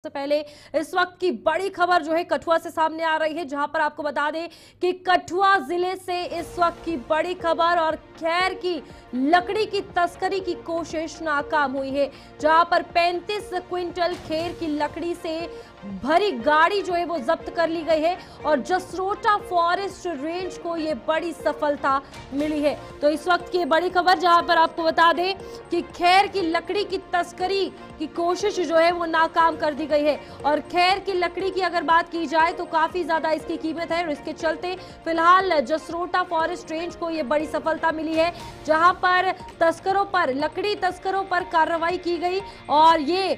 सबसे पहले इस वक्त की बड़ी खबर जो है कठुआ से सामने आ रही है, जहां पर आपको बता दें कि कठुआ जिले से इस वक्त की बड़ी खबर और खैर की लकड़ी की तस्करी की कोशिश नाकाम हुई है, जहां पर 35 क्विंटल खेर की लकड़ी से भरी गाड़ी जो है वो जब्त कर ली गई है और जसरोटा फॉरेस्ट रेंज को ये बड़ी सफलता मिली है। तो इस वक्त की बड़ी खबर जहां पर आपको बता दें कि खैर की लकड़ी की तस्करी की कोशिश जो है वो नाकाम कर दी गई है और खैर की लकड़ी की अगर बात की जाए तो काफी ज्यादा इसकी कीमत है और इसके चलते फिलहाल जसरोटा फॉरेस्ट रेंज को ये बड़ी सफलता मिली है, जहां पर तस्करों पर लकड़ी तस्करों पर कार्रवाई की गई और ये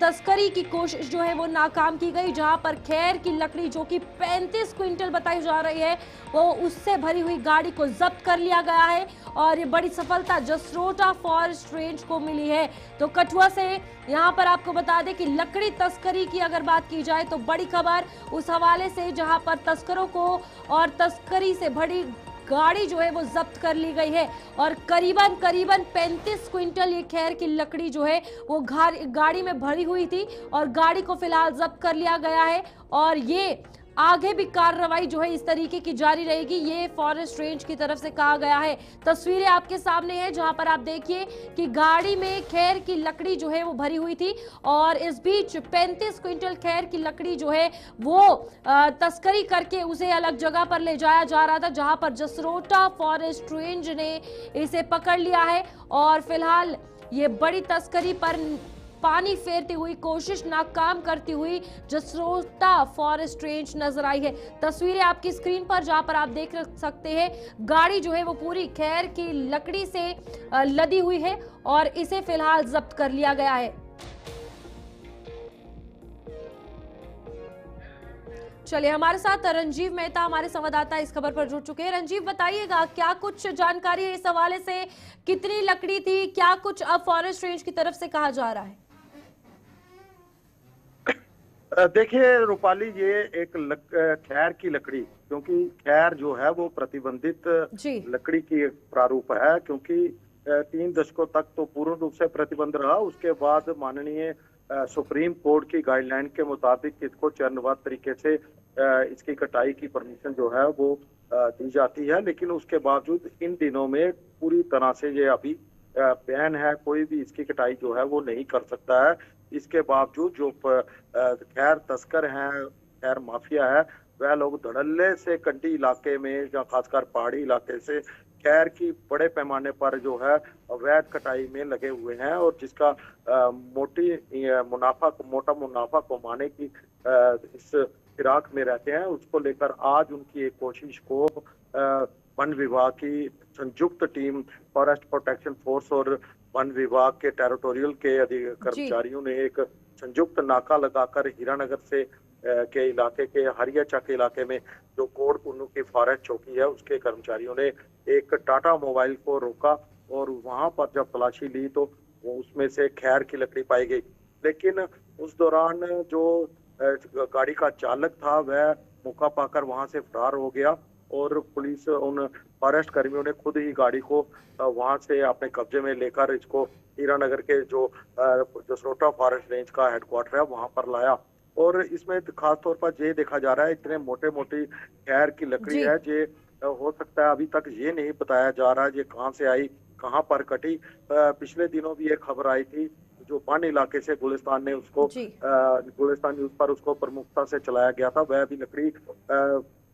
तस्करी की कोशिश जो है वो नाकाम की गई, जहां पर खैर की लकड़ी जो कि 35 क्विंटल बताई जा रही है वो उससे भरी हुई गाड़ी को जब्त कर लिया गया है और ये बड़ी सफलता जसरोटा फॉरेस्ट रेंज को मिली है। तो कठुआ से यहाँ पर आपको बता दें कि लकड़ी तस्करी की अगर बात की जाए तो बड़ी खबर उस हवाले से जहां पर तस्करों को और तस्करी से भरी गाड़ी जो है वो जब्त कर ली गई है और करीबन 35 क्विंटल ये खैर की लकड़ी जो है वो गाड़ी में भरी हुई थी और गाड़ी को फिलहाल जब्त कर लिया गया है और ये आगे भी कार्रवाई जो है इस तरीके की जारी रहेगी, ये फॉरेस्ट रेंज की तरफ से कहा गया है। तस्वीरें आपके सामने हैं जहां पर आप देखिए कि गाड़ी में खैर की लकड़ी जो है वो भरी हुई थी और इस बीच 35 क्विंटल खैर की लकड़ी जो है वो तस्करी करके उसे अलग जगह पर ले जाया जा रहा था, जहां पर जसरोटा फॉरेस्ट रेंज ने इसे पकड़ लिया है और फिलहाल ये बड़ी तस्करी पर पानी फेरती हुई कोशिश नाकाम करती हुई जसरोटा फॉरेस्ट रेंज नजर आई है। तस्वीरें आपकी स्क्रीन पर जहां पर आप देख सकते हैं गाड़ी जो है वो पूरी खैर की लकड़ी से लदी हुई है और इसे फिलहाल जब्त कर लिया गया है। चलिए हमारे साथ रंजीव मेहता हमारे संवाददाता इस खबर पर जुड़ चुके हैं। रंजीव बताइएगा क्या कुछ जानकारी है इस हवाले से, कितनी लकड़ी थी, क्या कुछ अब फॉरेस्ट रेंज की तरफ से कहा जा रहा है? देखिए रूपाली, ये एक खैर की लकड़ी, क्योंकि खैर जो है वो प्रतिबंधित लकड़ी की एक प्रारूप है, क्योंकि 3 दशकों तक तो पूर्ण रूप से प्रतिबंध रहा। उसके बाद माननीय सुप्रीम कोर्ट की गाइडलाइन के मुताबिक इसको चरणबद्ध तरीके से इसकी कटाई की परमिशन जो है वो दी जाती है, लेकिन उसके बावजूद इन दिनों में पूरी तरह से ये अभी बैन है, कोई भी इसकी कटाई जो है वो नहीं कर सकता है। इसके बावजूद जो खैर तस्कर हैं, खैर माफिया है, वह लोग धड़ल्ले से कंडी इलाके में या खासकर पहाड़ी इलाके से खैर की बड़े पैमाने पर जो है अवैध कटाई में लगे हुए हैं और जिसका मोटा मुनाफा कमाने की इस फिराक में रहते हैं। उसको लेकर आज उनकी एक कोशिश को वन विभाग की संयुक्त टीम, फॉरेस्ट प्रोटेक्शन फोर्स और वन विभाग के टेरिटोरियल के कर्मचारियों ने एक संयुक्त नाका लगाकर हीरानगर से के इलाके के हरियाचा के इलाके में जो कोट पुन्नू की फॉरेस्ट चौकी है उसके कर्मचारियों ने एक टाटा मोबाइल को रोका और वहां पर जब तलाशी ली तो उसमें से खैर की लकड़ी पाई गई। लेकिन उस दौरान जो गाड़ी का चालक था वह मौका पाकर वहां से फरार हो गया और पुलिस, उन फॉरेस्ट कर्मियों ने खुद ही गाड़ी को वहां से अपने कब्जे में लेकर इसको हीरानगर के जो जसरोटा फॉरेस्ट रेंज का हेडक्वार्टर है वहां पर लाया। और इसमें खास तौर पर ये देखा जा रहा है इतने मोटे मोटी खैर की लकड़ी है, ये हो सकता है अभी तक ये नहीं बताया जा रहा ये कहाँ से आई, कहाँ पर कटी। पिछले दिनों भी एक खबर आई थी जो वन इलाके से गुलिस्तान ने उसको गुलिस्तान न्यूज पर उसको प्रमुखता से चलाया गया था। वह भी लकड़ी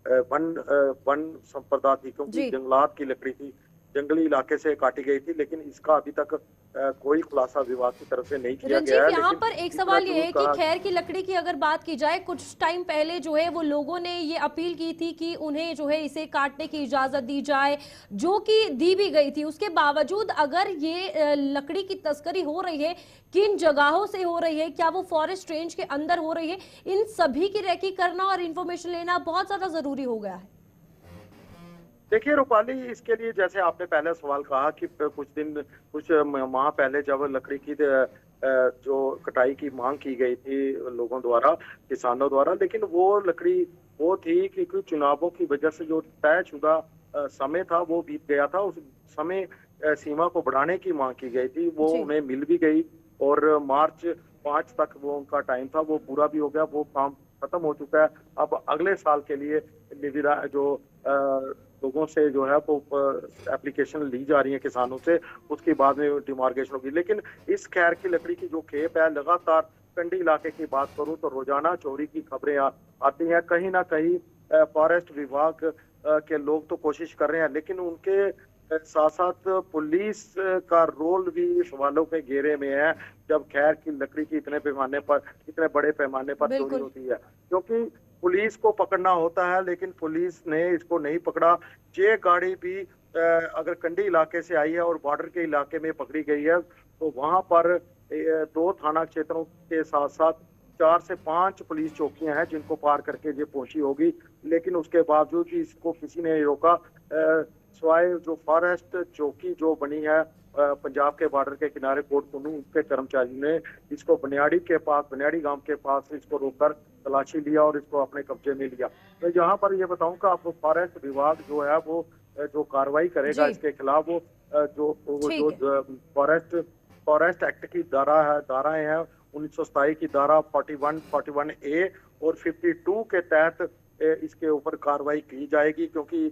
वन संपदा थी, क्योंकि जंगलात की लकड़ी थी, जंगली इलाके से काटी गई थी, लेकिन इसका अभी तक कोई खुलासा विभाग की तरफ से नहीं किया गया है। यहाँ पर एक सवाल ये है कि खैर की लकड़ी की अगर बात की जाए, कुछ टाइम पहले जो है वो लोगों ने ये अपील की थी कि उन्हें जो है इसे काटने की इजाजत दी जाए, जो कि दी भी गई थी। उसके बावजूद अगर ये लकड़ी की तस्करी हो रही है, किन जगहों से हो रही है, क्या वो फॉरेस्ट रेंज के अंदर हो रही है, इन सभी की रेकी करना और इंफॉर्मेशन लेना बहुत ज्यादा जरूरी हो गया है। देखिए रूपाली, इसके लिए जैसे आपने पहले सवाल कहा कि कुछ माह पहले जब लकड़ी की जो कटाई की मांग की गई थी लोगों द्वारा, किसानों द्वारा, लेकिन वो लकड़ी वो थी कि कुछ चुनावों की वजह से जो तयशुदा समय था वो बीत गया था। उस समय सीमा को बढ़ाने की मांग की गई थी, वो उन्हें मिल भी गई और मार्च 5 तक वो उनका टाइम था, वो पूरा भी हो गया, वो काम खत्म हो चुका है। अब अगले साल के लिए निविदा जो लोगों से जो है वो एप्लीकेशन ली जा रही है किसानों से, उसके बाद में डिमार्केशन होगी। लेकिन इस खैर की लकड़ी की जो खेप है, लगातार कंडी इलाके की बात करूं तो रोजाना चोरी की खबरें आती हैं। कहीं ना कहीं फॉरेस्ट विभाग के लोग तो कोशिश कर रहे हैं, लेकिन उनके साथ साथ पुलिस का रोल भी सवालों के घेरे में है, जब खैर की लकड़ी की इतने बड़े पैमाने पर चोरी बिल्कुल। होती है। क्योंकि पुलिस को पकड़ना होता है, लेकिन पुलिस ने इसको नहीं पकड़ा। ये गाड़ी भी अगर कंडी इलाके से आई है और बॉर्डर के इलाके में पकड़ी गई है, तो वहां पर 2 थाना क्षेत्रों के साथ साथ 4 से 5 पुलिस चौकियां हैं जिनको पार करके ये पहुंची होगी। लेकिन उसके बावजूद भी इसको किसी ने नहीं रोका, सिवाय जो फॉरेस्ट चौकी जो बनी है पंजाब के बॉर्डर के किनारे कोट कुन्नू, उनके कर्मचारियों ने इसको बनियाड़ी गांव के पास इसको रोककर तलाशी लिया और इसको अपने कब्जे में लिया। तो यहाँ पर ये बताऊं कि आपको फॉरेस्ट विभाग जो है वो जो कार्रवाई करेगा जी। इसके खिलाफ, वो ठीक है। जो फॉरेस्ट एक्ट की धाराएं हैं, 1927 की धारा 41 ए और 52 के तहत इसके ऊपर कार्रवाई की जाएगी। क्योंकि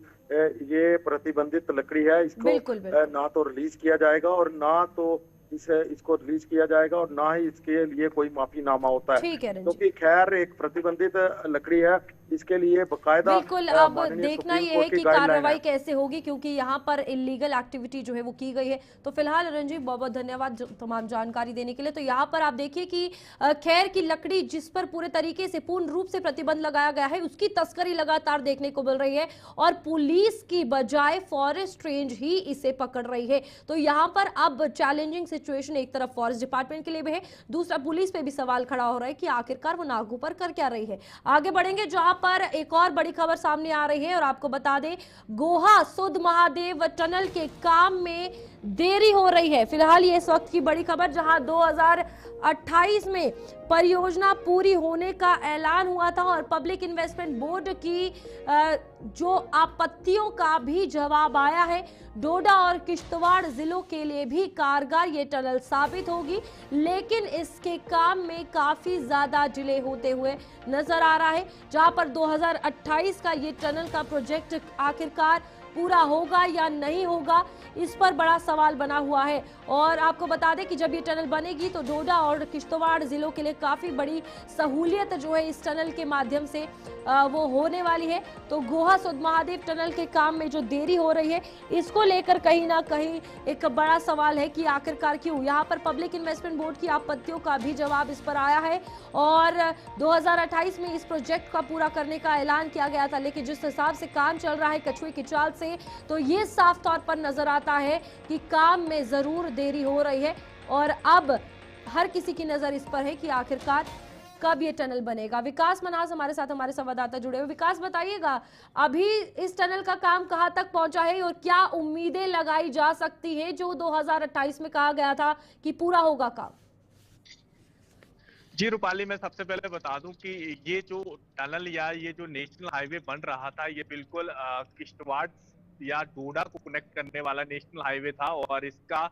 ये प्रतिबंधित लकड़ी है, इसको बिल्कुल, बिल्कुल। ना तो रिलीज किया जाएगा और ना तो इसको रिलीज किया जाएगा और ना ही इसके लिए कोई माफीनामा होता है। ठीक है रंजीत। क्योंकि खैर एक प्रतिबंधित लकड़ी है, इसके लिए बकायदा बिल्कुल, अब माननीय देखना सुप्रीम ये है कोर्ट की कि गाइडलाइन कार्रवाई है। कैसे होगी, क्योंकि यहाँ पर इलीगल एक्टिविटी जो है वो की गई है। तो फिलहाल रंजीत बहुत बहुत धन्यवाद तमाम जानकारी देने के लिए। तो यहाँ पर आप देखिए कि खैर की लकड़ी जिस पर पूरे तरीके से पूर्ण रूप से प्रतिबंध लगाया गया है, उसकी तस्करी लगातार देखने को मिल रही है और पुलिस की बजाय फॉरेस्ट रेंज ही इसे पकड़ रही है। तो यहाँ पर अब चैलेंजिंग सिचुएशन एक तरफ फॉरेस्ट डिपार्टमेंट के लिए भी है, दूसरा पुलिस पे भी सवाल खड़ा हो रहा है कि आखिरकार वो नागू पर कर क्या रही है। आगे बढ़ेंगे जहां पर एक और बड़ी खबर सामने आ रही है और आपको बता दें, गोहा सुध महादेव टनल के काम में देरी हो रही है। फिलहाल ये इस वक्त की बड़ी खबर, जहां 2028 में परियोजना पूरी होने का ऐलान हुआ था और पब्लिक इन्वेस्टमेंट बोर्ड की जो आपत्तियों का भी जवाब आया है। डोडा और किश्तवाड़ जिलों के लिए भी कारगर ये टनल साबित होगी, लेकिन इसके काम में काफी ज्यादा डिले होते हुए नजर आ रहा है। जहां पर 2028 का ये टनल का प्रोजेक्ट आखिरकार पूरा होगा या नहीं होगा, इस पर बड़ा सवाल बना हुआ है। और आपको बता दें कि जब ये टनल बनेगी तो डोडा और किश्तवाड़ जिलों के लिए काफी बड़ी सहूलियत जो है इस टनल के माध्यम से वो होने वाली है। तो गोहा सुध महादेव टनल के काम में जो देरी हो रही है, इसको लेकर कहीं ना कहीं एक बड़ा सवाल है कि आखिरकार क्यों। यहाँ पर पब्लिक इन्वेस्टमेंट बोर्ड की आपत्तियों का भी जवाब इस पर आया है और 2028 में इस प्रोजेक्ट का पूरा करने का ऐलान किया गया था, लेकिन जिस हिसाब से काम चल रहा है कछुए की चाल से, तो ये साफ तौर पर नजर आता है कि काम में जरूर देरी हो रही है। और अब हर किसी की नजर इस पर है कि आखिरकार कब ये टनल बनेगा। विकास मनास हमारे साथ, हमारे संवाददाता जुड़े हुए। विकास, बताइएगा अभी इस टनल का काम कहां तक पहुंचा है और क्या उम्मीदें लगाई जा सकती है जो 2028 में कहा गया था कि पूरा होगा काम? जी रूपाली, मैं सबसे पहले बता दूं कि ये जो टनल या ये जो नेशनल हाईवे बन रहा था, ये बिल्कुल किश्तवाड़ या डोडा को कनेक्ट करने वाला नेशनल हाईवे था और इसका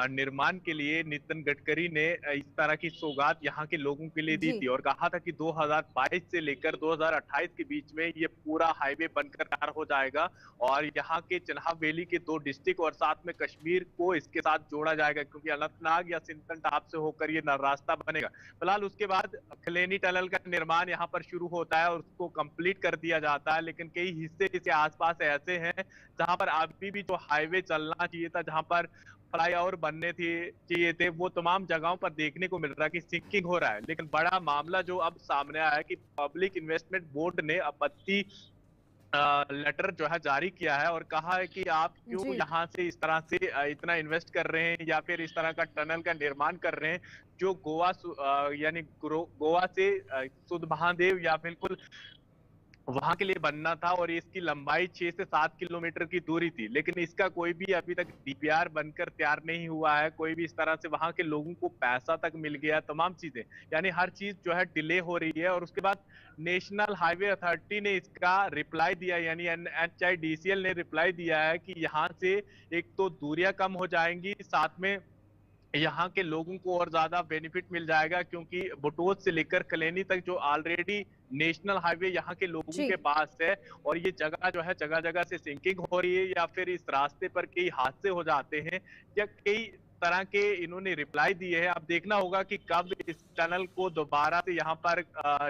निर्माण के लिए नितिन गडकरी ने इस तरह की सौगात यहाँ के लोगों के लिए दी जी। थी और कहा था कि 2022 से लेकर 2028 के बीच में ये पूरा हाईवे बनकर तैयार हो जाएगा और यहाँ के चिनाब वैली के 2 डिस्ट्रिक्ट और साथ में कश्मीर को इसके साथ जोड़ा जाएगा, क्योंकि अनंतनाग या सिंथन टाप से होकर ये रास्ता बनेगा। फिलहाल उसके बाद खलेनी टनल का निर्माण यहाँ पर शुरू होता है और उसको कंप्लीट कर दिया जाता है, लेकिन कई हिस्से इसके आसपास ऐसे हैं जहां पर अभी भी जो हाईवे चलना चाहिए था, जहां पर फ्लाईओवर बनने चाहिए थे, वो तमाम जगहों पर देखने को मिल रहा है कि सिंकिंग हो रहा है। लेकिन बड़ा मामला जो अब सामने आया है कि पब्लिक इन्वेस्टमेंट बोर्ड ने आपत्ति लेटर जो है जारी किया है और कहा है कि आप क्यों जी। यहाँ से इस तरह से इतना इन्वेस्ट कर रहे हैं या फिर इस तरह का टनल का निर्माण कर रहे हैं जो यानी गोवा से सुध महादेव या बिल्कुल वहां के लिए बनना था और इसकी लंबाई 6 से 7 किलोमीटर की दूरी थी, लेकिन इसका कोई भी अभी तक डीपीआर बनकर तैयार नहीं हुआ है। कोई भी इस तरह से वहां के लोगों को पैसा तक मिल गया, तमाम चीजें, यानी हर चीज जो है डिले हो रही है। और उसके बाद नेशनल हाईवे अथॉरिटी ने इसका रिप्लाई दिया, यानी NHIDCL ने रिप्लाई दिया है कि यहाँ से एक तो दूरियां कम हो जाएंगी, साथ में यहाँ के लोगों को और ज्यादा बेनिफिट मिल जाएगा, क्योंकि बटोत से लेकर कलेनी तक जो ऑलरेडी नेशनल हाईवे यहाँ के लोगों जी। के पास है, और ये जगह जो है जगह जगह से सिंकिंग हो रही है, या फिर इस रास्ते पर कई हादसे हो जाते हैं, या कई तरह के इन्होंने रिप्लाई दिए हैं। अब देखना होगा कि कब इस टनल को दोबारा से यहाँ पर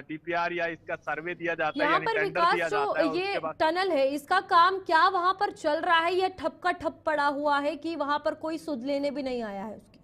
डीपीआर या इसका सर्वे दिया जाता है, यहाँ यानी पर टेंडर विकास दिया जो जाता है, और ये उसके बाद टनल है इसका काम क्या वहां पर चल रहा है या ठप का ठप पड़ा हुआ है कि वहां पर कोई सुध लेने भी नहीं आया है उसकी?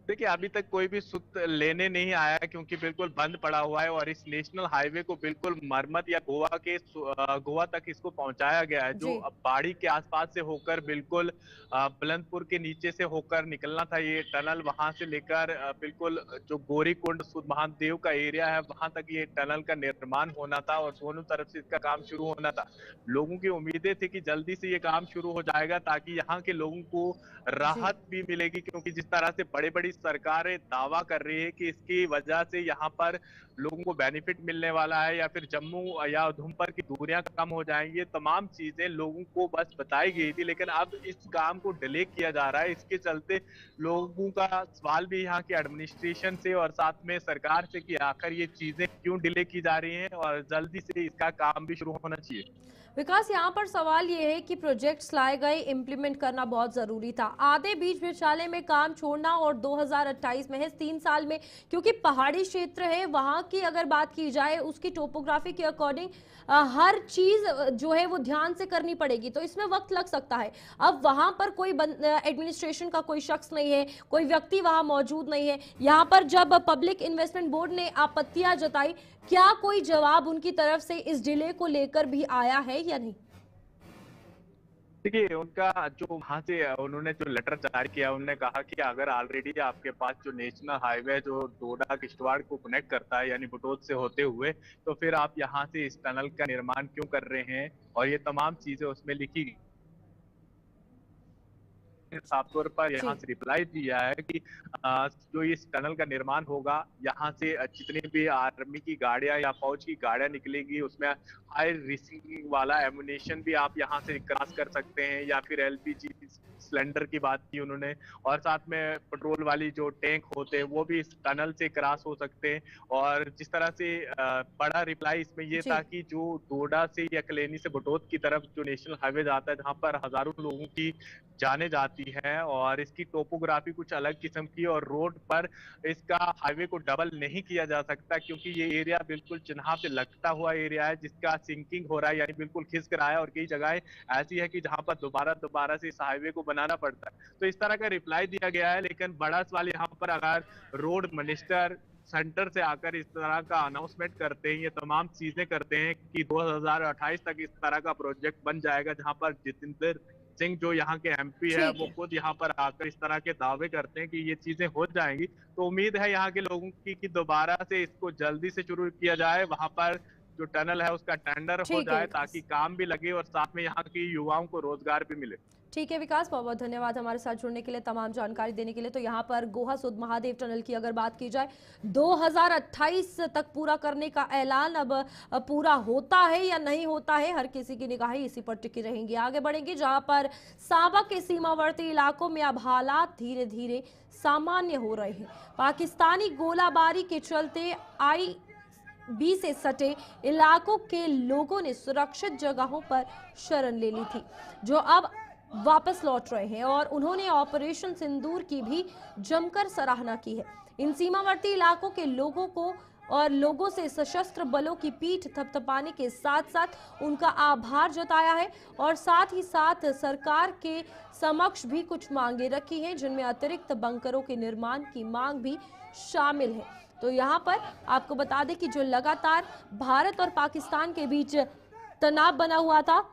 देखिए अभी तक कोई भी सुध लेने नहीं आया है, क्योंकि बिल्कुल बंद पड़ा हुआ है, और इस नेशनल हाईवे को बिल्कुल मरम्मत या गोवा तक इसको पहुंचाया गया है, जो जी। अब बाड़ी के आसपास से होकर बिल्कुल बुलंदपुर के नीचे से होकर निकलना था ये टनल, वहां से लेकर बिल्कुल जो गौरीकुंड सूद महादेव का एरिया है वहां तक ये टनल का निर्माण होना था, और दोनों तरफ से इसका काम शुरू होना था। लोगों की उम्मीदें थी कि जल्दी से ये काम शुरू हो जाएगा, ताकि यहाँ के लोगों को जी। राहत भी मिलेगी, क्योंकि जिस तरह से बड़ी बड़ी सरकारें दावा कर रही है कि इसकी वजह से यहाँ पर लोगों को बेनिफिट मिलने वाला है, या फिर जम्मू या उधमपुर की दूरियां कम हो जाएंगी, तमाम चीजें लोगों को बस बताई गई थी, लेकिन अब इस काम को डिले किया जा रहा है। इसके चलते लोगों का सवाल भी यहाँ के एडमिनिस्ट्रेशन से और साथ में सरकार से कि आखिर ये चीजें क्यों डिले की जा रही हैं, और जल्दी से इसका काम भी शुरू होना चाहिए। विकास, यहाँ पर सवाल ये है कि प्रोजेक्ट्स लाए गए, इम्प्लीमेंट करना बहुत जरूरी था। आधे बीच विचाले में काम छोड़ना और 2028 में है 3 साल में, क्योंकि पहाड़ी क्षेत्र है वहाँ की अगर बात की जाए उसकी टोपोग्राफी के अकॉर्डिंग हर चीज जो है वो ध्यान से करनी पड़ेगी, तो इसमें वक्त लग सकता है। अब वहां पर कोई एडमिनिस्ट्रेशन का कोई शख्स नहीं है, कोई व्यक्ति वहां मौजूद नहीं है। यहाँ पर जब पब्लिक इन्वेस्टमेंट बोर्ड ने आपत्तियां जताई, क्या कोई जवाब उनकी तरफ से इस डिले को लेकर भी आया है या नहीं? देखिए उनका जो वहां से उन्होंने जो लेटर जारी किया, उन्होंने कहा कि अगर ऑलरेडी आपके पास जो नेशनल हाईवे जो डोडा किश्तवाड़ को कनेक्ट करता है, यानी बटोत से होते हुए, तो फिर आप यहाँ से इस टनल का निर्माण क्यों कर रहे हैं, और ये तमाम चीजें उसमें लिखी गई। साफ तौर पर यहाँ से रिप्लाई दिया है कि जो इस टनल का निर्माण होगा, यहाँ से जितनी भी आर्मी की गाड़ियां या फौज की गाड़ियां निकलेगी, उसमें हाई रिस्क वाला एमुनेशन भी आप यहाँ से क्रॉस कर सकते हैं, या फिर एलपीजी सिलेंडर की बात की उन्होंने, और साथ में पेट्रोल वाली जो टैंक होते हैं वो भी इस टनल से क्रॉस हो सकते हैं। और जिस तरह से बड़ा रिप्लाई इसमें ये था कि जो डोडा से या कलेनी से बटोत की तरफ जो नेशनल हाईवे जाता है, जहाँ पर हजारों लोगों की जाने जाती है, और इसकी टोपोग्राफी कुछ अलग किस्म की, और रोड पर इसका हाईवे को डबल नहीं किया जा सकता, क्योंकि ये एरिया बिल्कुल चिन्ह पे लगता हुआ एरिया है, जिसका सिंकिंग हो रहा है, यानी बिल्कुल खिसक रहा है, और कई जगहें ऐसी है कि जहां पर दोबारा से इस हाईवे को बनाना पड़ता है। तो इस तरह का रिप्लाई दिया गया है, लेकिन बड़ा सवाल यहाँ पर अगर रोड मिनिस्टर सेंटर से आकर इस तरह का अनाउंसमेंट करते हैं, ये तमाम चीजें करते हैं कि 2028 तक इस तरह का प्रोजेक्ट बन जाएगा, जहां पर जितेंद्र सिंह जो यहाँ के एमपी है वो खुद यहाँ पर आकर इस तरह के दावे करते हैं कि ये चीजें हो जाएंगी, तो उम्मीद है यहाँ के लोगों की कि दोबारा से इसको जल्दी से शुरू किया जाए, वहां पर जो टनल है उसका टेंडर हो जाए, ताकि काम भी लगे और साथ में यहाँ की युवाओं को रोजगार भी मिले। ठीक है विकास, बहुत बहुत धन्यवाद हमारे साथ जुड़ने के लिए, तमाम जानकारी देने के लिए। तो यहाँ पर गोहा सूद महादेव टनल की अगर बात की जाए, 2028 तक पूरा करने का ऐलान अब पूरा होता है या नहीं होता है, हर किसी की निगाहें इसी पर टिकी रहेंगी। आगे बढ़ेंगे, जहाँ पर सांबा के सीमावर्ती इलाकों में अब हालात धीरे धीरे सामान्य हो रहे हैं। पाकिस्तानी गोलाबारी के चलते IB से सटे इलाकों के लोगों ने सुरक्षित जगहों पर शरण ले ली थी, जो अब वापस लौट रहे हैं, और उन्होंने ऑपरेशन सिंदूर की भी जमकर सराहना की है। इन सीमावर्ती इलाकों के लोगों को और लोगों से सशस्त्र बलों की पीठ थपथपाने के साथ साथ उनका आभार जताया है, और साथ ही साथ सरकार के समक्ष भी कुछ मांगे रखी हैं, जिनमें अतिरिक्त बंकरों के निर्माण की मांग भी शामिल है। तो यहाँ पर आपको बता दें कि जो लगातार भारत और पाकिस्तान के बीच तनाव बना हुआ था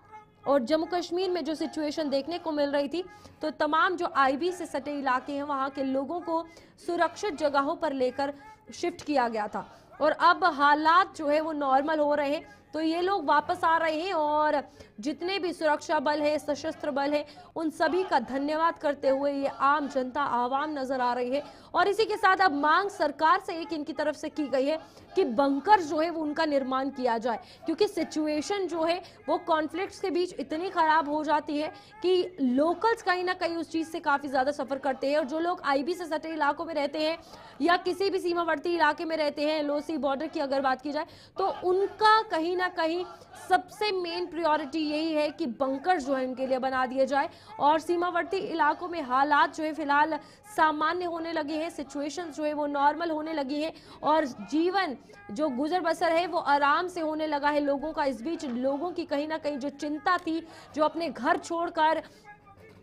और जम्मू कश्मीर में जो सिचुएशन देखने को मिल रही थी, तो तमाम जो IB से सटे इलाके हैं वहाँ के लोगों को सुरक्षित जगहों पर लेकर शिफ्ट किया गया था। और अब हालात जो है वो नॉर्मल हो रहे हैं, तो ये लोग वापस आ रहे हैं और जितने भी सुरक्षा बल है, सशस्त्र बल है, उन सभी का धन्यवाद करते हुए ये आम जनता आवाम नजर आ रही है। और इसी के साथ अब मांग सरकार से एक इनकी तरफ से की गई है कि बंकर जो है वो उनका निर्माण किया जाए, क्योंकि सिचुएशन जो है वो कॉन्फ्लिक्ट्स के बीच इतनी खराब हो जाती है कि लोकल्स कहीं ना कहीं उस चीज से काफी ज्यादा सफर करते हैं। और जो लोग आईबी से सटे इलाकों में रहते हैं या किसी भी सीमावर्ती इलाके में रहते हैं, एलओसी बॉर्डर की अगर बात की जाए, तो उनका कहीं ना कहीं सबसे मेन प्रायोरिटी यही है कि बंकर जो है उनके लिए बना दिए जाए। और सीमावर्ती इलाकों में हालात जो है फिलहाल सामान्य होने लगे हैं, सिचुएशन जो है वो नॉर्मल होने लगी है और जीवन जो गुजर बसर है वो आराम से होने लगा है लोगों का। इस बीच लोगों की कहीं ना कहीं जो चिंता थी, जो अपने घर छोड़कर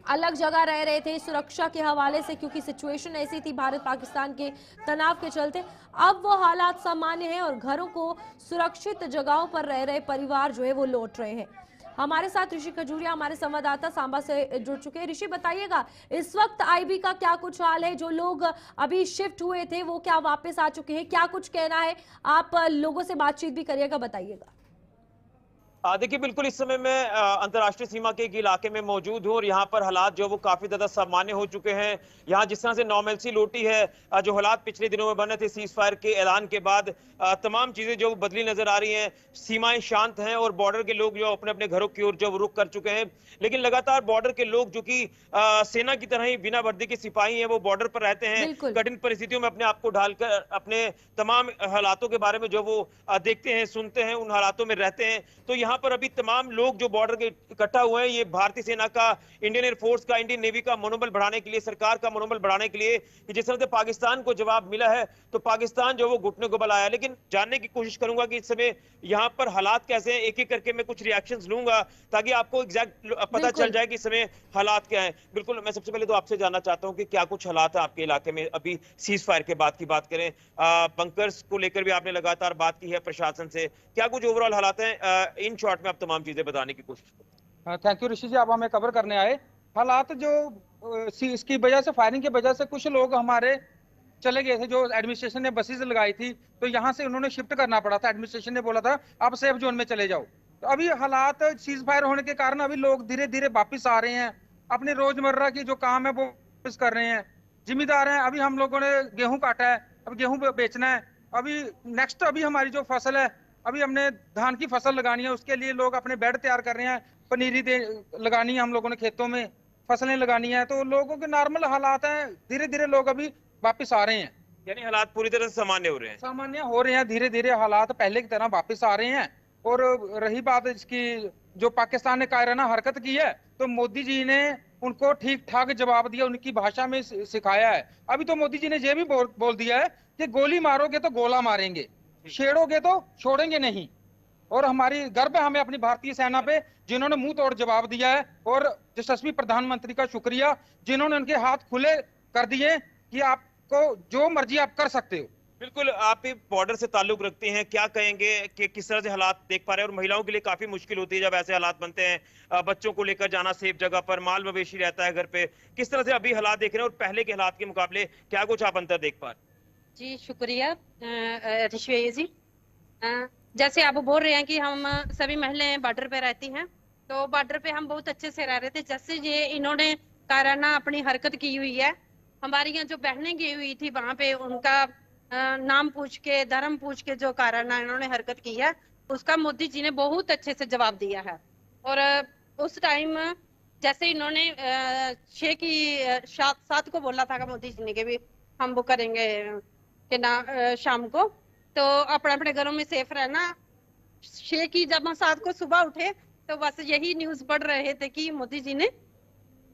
अलग जगह रह रहे थे सुरक्षा के हवाले से, क्योंकि सिचुएशन ऐसी थी भारत पाकिस्तान के तनाव के चलते, अब वो हालात सामान्य हैं और घरों को सुरक्षित जगहों पर रह रहे परिवार जो है वो लौट रहे हैं। हमारे साथ ऋषि खजूरिया हमारे संवाददाता सांबा से जुड़ चुके हैं। ऋषि, बताइएगा इस वक्त आईबी का क्या कुछ हाल है? जो लोग अभी शिफ्ट हुए थे वो क्या वापस आ चुके हैं? क्या कुछ कहना है? आप लोगों से बातचीत भी करिएगा, बताइएगा। देखिए, बिल्कुल इस समय मैं अंतर्राष्ट्रीय सीमा के एक इलाके में मौजूद हूँ और यहाँ पर हालात जो वो काफी ज्यादा सामान्य हो चुके हैं। यहाँ जिस तरह से नॉर्मलसी लौटी है, जो हालात पिछले दिनों में बने थे सीज फायर के ऐलान के बाद, तमाम चीजें जो बदली नजर आ रही हैं। सीमाएं शांत हैं और बॉर्डर के लोग जो अपने अपने घरों की ओर जो रुख कर चुके हैं। लेकिन लगातार बॉर्डर के लोग जो कि सेना की तरह ही बिना वर्दी के सिपाही हैं, वो बॉर्डर पर रहते हैं, कठिन परिस्थितियों में अपने आप को ढालकर अपने तमाम हालातों के बारे में जो वो देखते हैं, सुनते हैं, उन हालातों में रहते हैं। तो यहाँ पर अभी तमाम लोग जो बॉर्डर के इकट्ठा हुए हैं, ये भारतीय सेना का, इंडियन एयरफोर्स का, इंडियन नेवी का मनोबल बढ़ाने के लिए, सरकार का मनोबल बढ़ाने के लिए कि जिस तरह से पाकिस्तान को जवाब मिला है तो पाकिस्तान जो वो घुटने को बल आया। लेकिन जानने की कोशिश करूंगा कि इस समय यहाँ पर हालात कैसे हैं, एक एक करके मैं कुछ रिएक्शंस लूंगा ताकि आपको एग्जैक्ट पता चल जाए कि इस समय हालात क्या है। बिल्कुल, मैं सबसे पहले तो आपसे जानना चाहता हूँ कि क्या कुछ हालात है आपके इलाके में अभी सीज फायर के बाद की बात करें। बंकर्स को लेकर भी आपने लगातार बात की है प्रशासन से, क्या कुछ ओवरऑल हालात हैं? इन शॉर्ट में आप तमाम चीजें बताने की कोशिश करें। थैंक यू ऋषि जी, आप हमें कवर करने आए। हालात जो इसकी वजह से, फायरिंग की वजह से कुछ लोग हमारे चले गए थे, जो एडमिनिस्ट्रेशन ने बसेस लगाई थी, तो यहाँ से उन्होंने शिफ्ट करना पड़ा था। एडमिनिस्ट्रेशन ने बोला था आप सेफ जोन में चले जाओ। तो अभी हालात सीज फायर होने के कारण अभी लोग धीरे धीरे वापिस आ रहे हैं, अपने रोजमर्रा की जो काम है वो वापिस कर रहे हैं। जिम्मेदार हैं, अभी हम लोगों ने गेहूं काटा है, अब गेहूं बेचना है। अभी नेक्स्ट अभी हमारी जो फसल है, अभी हमने धान की फसल लगानी है, उसके लिए लोग अपने बेड तैयार कर रहे हैं, पनीरी लगानी है हम लोगों ने, खेतों में फसलें लगानी है। तो लोगों के नॉर्मल हालात हैं, धीरे धीरे लोग अभी वापस आ रहे हैं। यानी हालात पूरी तरह से सामान्य हो रहे हैं? सामान्य हो रहे हैं, धीरे धीरे हालात पहले की तरह वापस आ रहे हैं। और रही बात इसकी, जो पाकिस्तान ने कायराना हरकत की है, तो मोदी जी ने उनको ठीक ठाक जवाब दिया, उनकी भाषा में सिखाया है। अभी तो मोदी जी ने ये भी बोल दिया है कि गोली मारोगे तो गोला मारेंगे, छेड़ोगे तो छोड़ेंगे नहीं। और हमारी गर्व है हमें अपनी भारतीय सेना पे, जिन्होंने मुंह तोड़ जवाब दिया है। और यशस्वी प्रधानमंत्री का शुक्रिया, जिन्होंने उनके हाथ खुले कर दिए कि आपको जो मर्जी आप कर सकते हो। बिल्कुल, आप बॉर्डर से ताल्लुक रखते हैं, क्या कहेंगे कि किस तरह से हालात देख पा रहे हैं? और महिलाओं के लिए काफी मुश्किल होती है जब ऐसे हालात बनते हैं, बच्चों को लेकर जाना सेफ जगह पर, माल मवेशी रहता है घर पे, किस तरह से अभी हालात देख रहे हैं और पहले के हालात के मुकाबले क्या कुछ आप अंतर देख पा रहे हैं? जी शुक्रिया ऋषि जी। जैसे आप बोल रहे हैं कि हम सभी महिलाएं बॉर्डर पे रहती हैं, तो बॉर्डर पे हम बहुत अच्छे से रह रहे थे। जैसे ये इन्होंने काराना अपनी हरकत की हुई है, हमारी यहाँ जो बहनें गई हुई थी वहां पे उनका नाम पूछ के, धर्म पूछ के जो काराना इन्होंने हरकत की है, उसका मोदी जी ने बहुत अच्छे से जवाब दिया है। और उस टाइम जैसे इन्होंने 6 की 7 को बोला था मोदी जी ने कि भी हम वो करेंगे कि ना शाम को, तो अपने अपने घरों में सेफ रहना। 6 की जब हम 7 को सुबह उठे तो बस यही न्यूज पढ़ रहे थे कि मोदी जी ने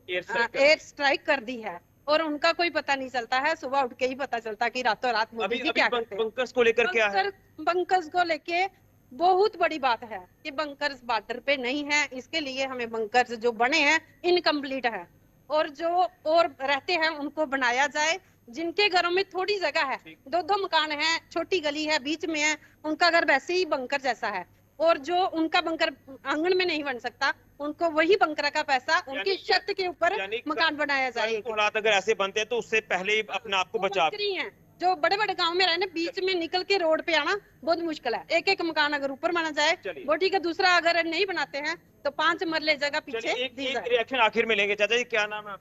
एयर स्ट्राइक कर दी है, और उनका कोई पता नहीं चलता है। सुबह उठ के ही पता चलता कि रातों रात मोदी जी क्या करते हैं। बंकर्स को लेकर क्या है? बंकर्स को लेके बहुत बड़ी बात है कि बंकर्स बॉर्डर पे नहीं है, इसके लिए हमें बंकर्स जो बने हैं इनकम्प्लीट है, और जो और रहते हैं उनको बनाया जाए। जिनके घरों में थोड़ी जगह है, 2-2 मकान है, छोटी गली है, बीच में है, उनका घर वैसे ही बंकर जैसा है। और जो उनका बंकर आंगन में नहीं बन सकता, उनको वही बंकर का पैसा उनकी छत के ऊपर मकान बनाया जाए। हालात अगर ऐसे बनते हैं तो उससे पहले ही अपने आप को बचा हैं, जो बड़े बड़े गांव में रहने, बीच में निकल के रोड पे आना बहुत मुश्किल है। एक एक मकान अगर ऊपर बना जाए वो ठीक है, दूसरा अगर नहीं बनाते हैं तो 5 मरले जगह पीछे दी जाए। रिएक्शन आखिर में लेंगे। चाचा जी क्या नाम है?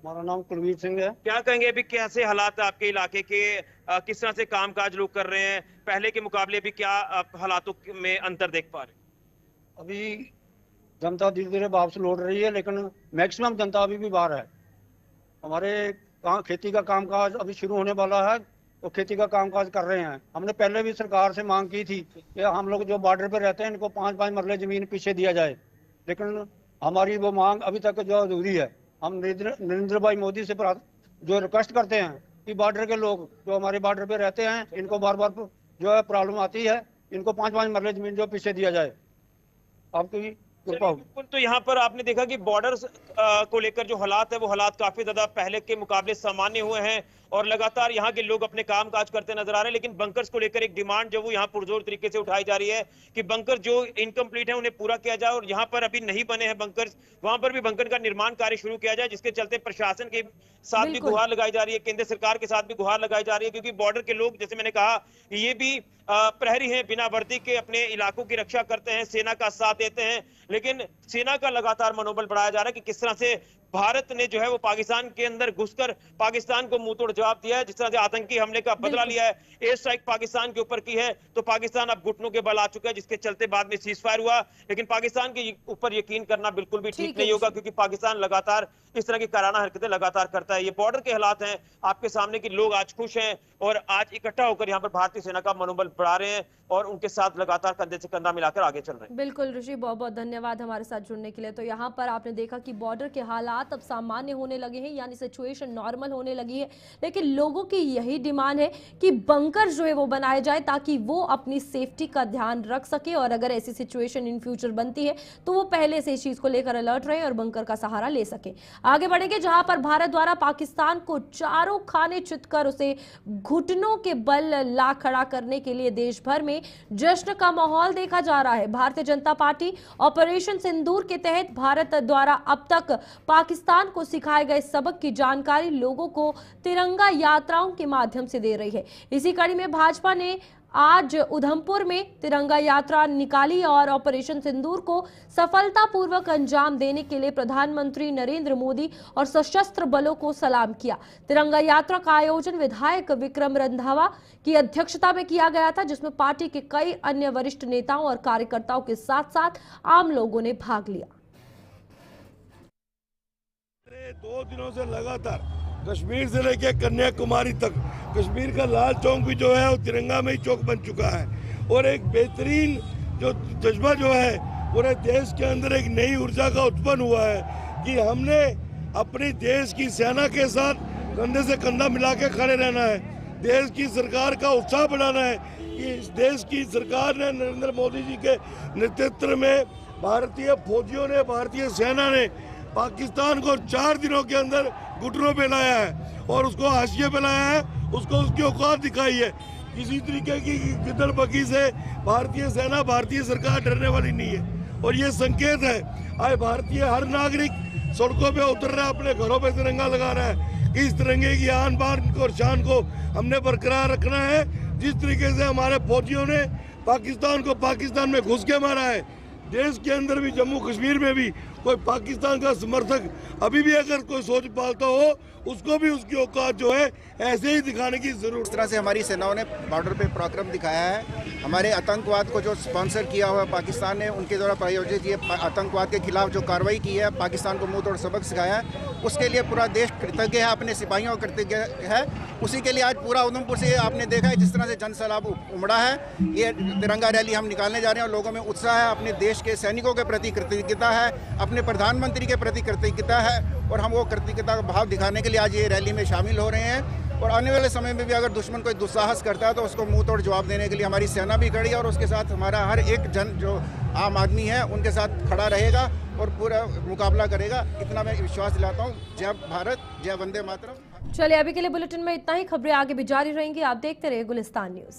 हमारा नाम कुलवीर सिंह है। क्या कहेंगे अभी कैसे हालात है आपके इलाके के, किस तरह से कामकाज लोग कर रहे हैं, पहले के मुकाबले भी क्या हालातों में अंतर देख पा रहे हैं? अभी जनता धीरे धीरे वापस लौट रही है, लेकिन मैक्सिमम जनता अभी भी बाहर है। हमारे खेती का कामकाज अभी शुरू होने वाला है, तो खेती का कामकाज कर रहे हैं। हमने पहले भी सरकार से मांग की थी कि हम लोग जो बॉर्डर पे रहते हैं इनको 5-5 मरले जमीन पीछे दिया जाए, लेकिन हमारी वो मांग अभी तक जो अधूरी है। हम नरेंद्र भाई मोदी से जो रिक्वेस्ट करते हैं कि बॉर्डर के लोग जो हमारे बॉर्डर पे रहते हैं इनको बार बार जो है प्रॉब्लम आती है, इनको 5-5 मरले जमीन जो पीछे दिया जाए। आपकी बिल्कुल। तो यहाँ पर आपने देखा कि बॉर्डर को लेकर जो हालात है वो हालात काफी ज्यादा पहले के मुकाबले सामान्य हुए हैं और लगातार यहाँ के लोग अपने काम काज करते नजर आ रहे हैं। लेकिन बंकर्स को लेकर एक डिमांड जो वो यहाँ पुरजोर तरीके से उठाई जा रही है कि बंकर जो इनकम्प्लीट है उन्हें पूरा किया जाए, और यहाँ पर अभी नहीं बने हैं बंकर्स, वहां पर भी बंकर का निर्माण कार्य शुरू किया जाए, जिसके चलते प्रशासन के साथ भी गुहार लगाई जा रही है, केंद्र सरकार के साथ भी गुहार लगाई जा रही है। क्योंकि बॉर्डर के लोग, जैसे मैंने कहा, ये भी प्रहरी हैं, बिना वर्दी के अपने इलाकों की रक्षा करते हैं, सेना का साथ देते हैं। लेकिन सेना का लगातार मनोबल बढ़ाया जा रहा है कि किस तरह से भारत ने जो है वो पाकिस्तान के अंदर घुसकर पाकिस्तान को मुंह तोड़ जवाब दिया है। जिस तरह से आतंकी हमले का बदला लिया है, एयर स्ट्राइक पाकिस्तान के ऊपर की है, तो पाकिस्तान अब घुटनों के बल आ चुका है, जिसके चलते बाद में सीज फायर हुआ। लेकिन पाकिस्तान के ऊपर यकीन करना बिल्कुल भी ठीक नहीं होगा, क्योंकि पाकिस्तान लगातार इस तरह की कराना हरकतें लगातार करता है। ये बॉर्डर के हालात हैं आपके सामने कि लोग आज खुश हैं और आज इकट्ठा होकर यहाँ पर भारतीय सेना का मनोबल बढ़ा रहे हैं और उनके साथ लगातार कंधे से कंधा मिलाकर आगे चल रहे हैं। बिल्कुल ऋषि, बहुत बहुत धन्यवाद हमारे साथ जुड़ने के लिए। तो यहाँ पर आपने देखा कि बॉर्डर के हालात अब सामान्य होने लगे हैं, यानी सिचुएशन नॉर्मल होने लगी है। लेकिन लोगों की यही डिमांड है कि बंकर जो है वो बनाए जाए ताकि वो अपनी सेफ्टी का ध्यान रख सके, और अगर ऐसी सिचुएशन इन फ्यूचर बनती है तो वो पहले से इस चीज को लेकर अलर्ट रहे और बंकर का सहारा ले सके। आगे बढ़ेंगे, जहां पर भारत द्वारा पाकिस्तान को चारों खाने चित कर उसे घुटनों के बल ला खड़ा करने के लिए देश भर में जश्न का माहौल देखा जा रहा है। भारतीय जनता पार्टी ऑपरेशन सिंदूर के तहत भारत द्वारा अब तक पाकिस्तान को सिखाए गए सबक की जानकारी लोगों को तिरंगा यात्राओं के माध्यम से दे रही है। इसी कड़ी में भाजपा ने आज उधमपुर में तिरंगा यात्रा निकाली और ऑपरेशन सिंदूर को सफलतापूर्वक अंजाम देने के लिए प्रधानमंत्री नरेंद्र मोदी और सशस्त्र बलों को सलाम किया। तिरंगा यात्रा का आयोजन विधायक विक्रम रंधावा की अध्यक्षता में किया गया था, जिसमें पार्टी के कई अन्य वरिष्ठ नेताओं और कार्यकर्ताओं के साथ साथ आम लोगों ने भाग लिया। 2 दिनों से लगातार कश्मीर से लेकर कन्याकुमारी तक कश्मीर का लाल चौक भी जो है वो तिरंगा में ही चौक बन चुका है, और एक बेहतरीन जो जज्बा जो है पूरे देश के अंदर एक नई ऊर्जा का उत्पन्न हुआ है कि हमने अपनी देश की सेना के साथ कंधे से कंधा मिला के खड़े रहना है। देश की सरकार का उत्साह बढ़ाना है कि इस देश की सरकार ने, नरेंद्र मोदी जी के नेतृत्व में भारतीय फौजियों ने, भारतीय सेना ने पाकिस्तान को 4 दिनों के अंदर घुटनों पे लाया है और उसको हाशिए पे लाया है, उसको उसकी औकात दिखाई है। किसी तरीके की गिद्दड़ बगी से भारतीय सेना, भारतीय सरकार डरने वाली नहीं है, और ये संकेत है आज भारतीय हर नागरिक सड़कों पे उतर रहा है, अपने घरों पे तिरंगा लगा रहा है कि इस तिरंगे की आन बान और शान को हमने बरकरार रखना है। जिस तरीके से हमारे फौजियों ने पाकिस्तान को पाकिस्तान में घुस के मारा है, देश के अंदर भी, जम्मू कश्मीर में भी कोई पाकिस्तान का समर्थक अभी भी अगर कोई सोच पालता हो, उसको भी उसकी औकात जो है ऐसे ही दिखाने की जरूरत। इस तरह से हमारी सेनाओं ने बॉर्डर पे पराक्रम दिखाया है। हमारे आतंकवाद को जो स्पॉन्सर किया हुआ पाकिस्तान ने, उनके द्वारा प्रायोजित ये आतंकवाद के खिलाफ जो कार्रवाई की है, पाकिस्तान को मुंह तोड़ सबक सिखाया है, उसके लिए पूरा देश कृतज्ञ है, अपने सिपाहियों का कृतज्ञ है। उसी के लिए आज पूरा उधमपुर से आपने देखा है जिस तरह से जन सैलाब उमड़ा है। ये तिरंगा रैली हम निकालने जा रहे हैं और लोगों में उत्साह है, अपने देश के सैनिकों के प्रति कृतज्ञता है, अपने प्रधानमंत्री के प्रति कृतज्ञता है, और हम वो कृतज्ञता का भाव दिखाने के लिए आज ये रैली में शामिल हो रहे हैं। और आने वाले समय में भी अगर दुश्मन कोई दुस्साहस करता है तो उसको मुंह तोड़ जवाब देने के लिए हमारी सेना भी खड़ी है, और उसके साथ हमारा हर एक जन जो आम आदमी है उनके साथ खड़ा रहेगा और पूरा मुकाबला करेगा। इतना मैं विश्वास दिलाता हूँ। जय भारत, जय वंदे मातरम। चलिए, अभी के लिए बुलेटिन में इतना ही। खबरें आगे भी जारी रहेंगी, आप देखते रहिए गुलिस्तान न्यूज।